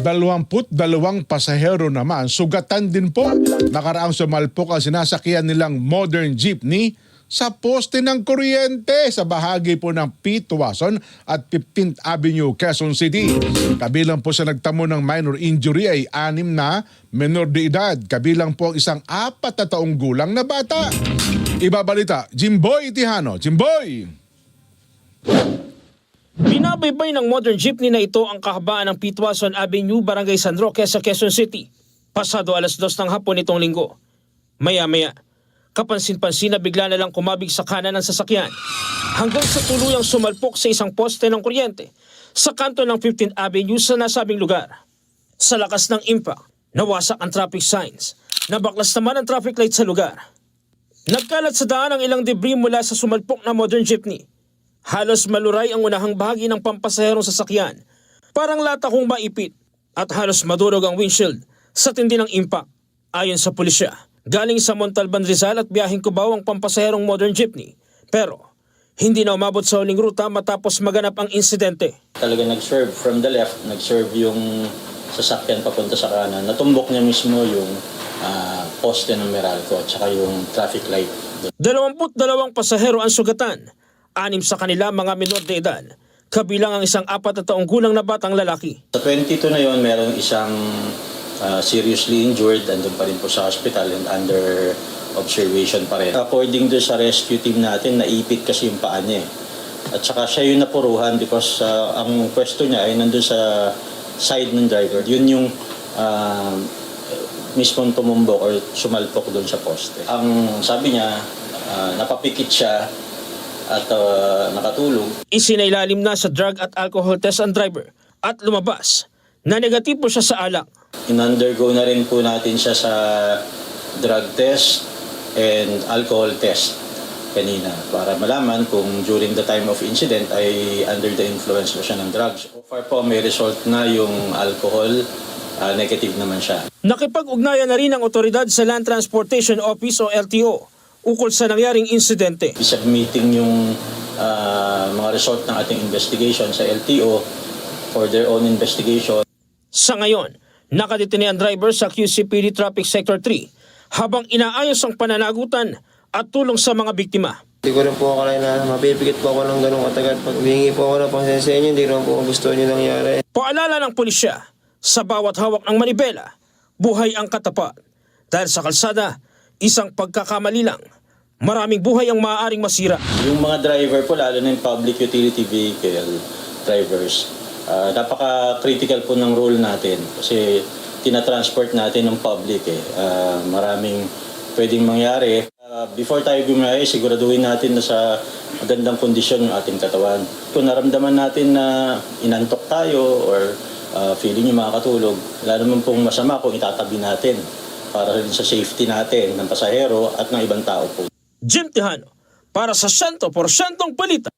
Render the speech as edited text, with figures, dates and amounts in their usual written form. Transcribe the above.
22 pasahero naman, sugatan din po. Nakaraang sumalpok ang sinasakyan nilang modern jeepney sa poste ng kuryente sa bahagi po ng Pitwason at 15th Avenue, Quezon City. Kabilang po sa nagtamo ng minor injury ay 6 na menor de edad. Kabilang po ang isang 4 na taong gulang na bata. Ibabalita, Jimboy Tihano. Jimboy! Binabaybay ng modern jeepney na ito ang kahabaan ng Pitwason Avenue, Barangay San Roque sa Quezon City. Pasado 2:00 ng hapon nitong linggo. Maya-maya, kapansin-pansin na bigla na lang kumabig sa kanan ng sasakyan hanggang sa tuluyang sumalpok sa isang poste ng kuryente sa kanto ng 15th Avenue sa nasabing lugar. Sa lakas ng impact, nawasak ang traffic signs, nabaklas naman ang traffic light sa lugar. Nagkalat sa daan ang ilang debris mula sa sumalpok na modern jeepney. Halos maluray ang unahang bahagi ng pampasaherong sasakyan, parang lata kong maipit, at halos madurog ang windshield sa tindi ng impact. Ayon sa pulisya, galing sa Montalban, Rizal at biyaheng Cubao ang pampasaherong modern jeepney, pero hindi na umabot sa huling ruta matapos maganap ang insidente. Talaga nag-swerve from the left, nag-swerve yung sasakyan papunta sa kanan. Natumbok niya mismo yung poste ng Meralco at saka yung traffic light. 22 pasahero ang sugatan. 6 sa kanila mga menor de edad, kabilang ang isang 4 na taong gulang na batang lalaki. Sa 22 na yon, merong isang seriously injured, andun pa rin po sa hospital and under observation pa rin. According to sa rescue team natin, naipit kasi yung paa niya. At saka siya yung napuruhan because ang pwesto niya ay nandun sa side ng driver. Yun yung mismong tumumbok or sumalpok doon sa poste. Ang sabi niya, napapikit siya at nakatulog. Isinailalim na sa drug at alcohol test ang driver at lumabas na negatibo siya sa alak. In-undergo na rin po natin siya sa drug test and alcohol test kanina para malaman kung during the time of incident ay under the influence ba siya ng drugs. So far po may result na yung alcohol, negative naman siya. Nakipag-ugnayan na rin ang otoridad sa Land Transportation Office o LTO ukol sa nangyaring insidente. Submitting yung mga result ng ating investigation sa LTO for their own investigation. Sa ngayon, nakadetene ang driver sa QCPD Traffic Sector 3 habang inaayos ang pananagutan at tulong sa mga biktima. Hindi ko rin po akalain na mapipikit po ako ng ganong katagal. Pag humingi po ako ng pasensya sa inyo, hindi rin po gusto nyo nangyari. Paalala ng pulisya, sa bawat hawak ng manibela, buhay ang katapat. Dahil sa kalsada, isang pagkakamali lang, maraming buhay ang maaaring masira. Yung mga driver po, lalo na yung public utility vehicle drivers, napaka-critical po ng role natin kasi tinatransport natin ng public. Maraming pwedeng mangyari. Before tayo bumiyahe, siguraduhin natin na sa magandang kondisyon yung ating katawan. Kung naramdaman natin na inantok tayo or feeling yung makakatulog, lalo naman pong masama kung itatabi natin para rin sa safety natin ng pasahero at ng ibang tao po. Jim Tihano, para sa 100% balita.